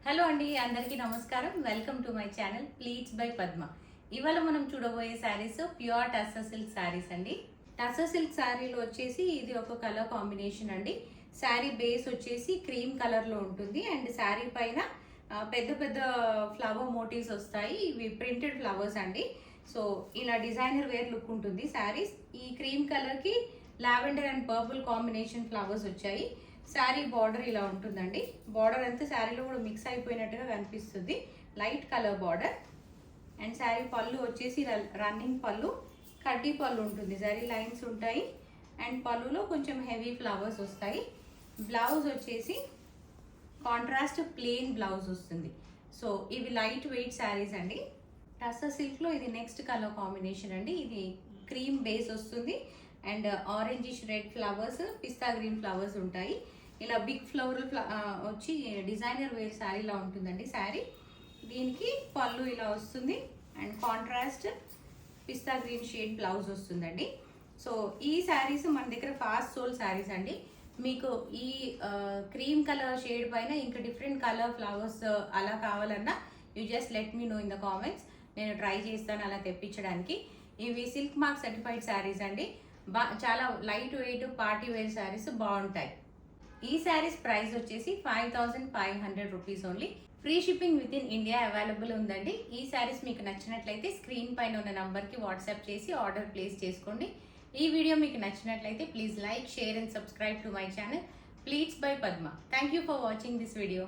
Hello అండి, అందరికీ నమస్కారం. Welcome to my channel pleats by Padma. ఇవాళ మనం చూడబోయే శారీస్ ప్యూర్ టస్సర్ సిల్క్ శారీస్ అండి. టస్సర్ సిల్క్ శారీలో వచ్చేసి ఇది ఒక కలర్ కాంబినేషన్ అండి. శారీ బేస్ వచ్చేసి క్రీమ్ కలర్లో ఉంటుంది అండ్ శారీ పైన పెద్ద పెద్ద ఫ్లవర్ మోటివ్స్ వస్తాయి. ఇవి ప్రింటెడ్ ఫ్లవర్స్ అండి. సో ఇలా డిజైనర్ వేర్ లుక్ ఉంటుంది శారీస్. ఈ క్రీమ్ కలర్కి lavender and purple combination flowers వచ్చాయి. శారీ బార్డర్ ఇలా ఉంటుందండి. బార్డర్ అంతా శారీలో కూడా మిక్స్ అయిపోయినట్టుగా కనిపిస్తుంది. Light colour border and sari పళ్ళు వచ్చేసి రన్నింగ్ పళ్ళు, కడ్డీ పళ్ళు ఉంటుంది. జరీ లైన్స్ ఉంటాయి అండ్ పళ్ళులో కొంచెం హెవీ ఫ్లవర్స్ వస్తాయి. బ్లౌజ్ వచ్చేసి కాంట్రాస్ట్ ప్లెయిన్ బ్లౌజ్ వస్తుంది. సో ఇవి లైట్ వెయిట్ శారీస్ అండి. టస్సర్ సిల్క్లో ఇది నెక్స్ట్ కలర్ కాంబినేషన్ అండి. ఇది క్రీమ్ బేస్ వస్తుంది and orangish red flowers, pista green flowers ఉంటాయి. ఇలా బిగ్ ఫ్లవర్ వచ్చి డిజైనర్ వేర్ శారీలా ఉంటుందండి శారీ. దీనికి పళ్ళు ఇలా వస్తుంది and contrast pista green shade blouse వస్తుందండి. సో ఈ శారీస్ మన దగ్గర ఫాస్ట్ సోల్ శారీస్ అండి. మీకు ఈ క్రీమ్ కలర్ షేడ్ పైన ఇంకా డిఫరెంట్ కలర్ ఫ్లవర్స్ అలా కావాలన్నా you just let me know in the comments. నేను ట్రై చేస్తాను అలా తెప్పించడానికి. ఇవి సిల్క్ మార్క్ సర్టిఫైడ్ శారీస్ అండి. చాలా light weight party wear saris బాగుంటాయి. ఈ శారీస్ ప్రైస్ వచ్చేసి 5500 rupees only. Free shipping within India available ఉందండి. ఈ శారీస్ మీకు నచ్చినట్లయితే స్క్రీన్ పైన ఉన్న నంబర్కి వాట్సాప్ చేసి ఆర్డర్ ప్లేస్ చేసుకోండి. ఈ వీడియో మీకు నచ్చినట్లయితే please like, share and subscribe to my channel pleats by Padma. Thank you for watching this video.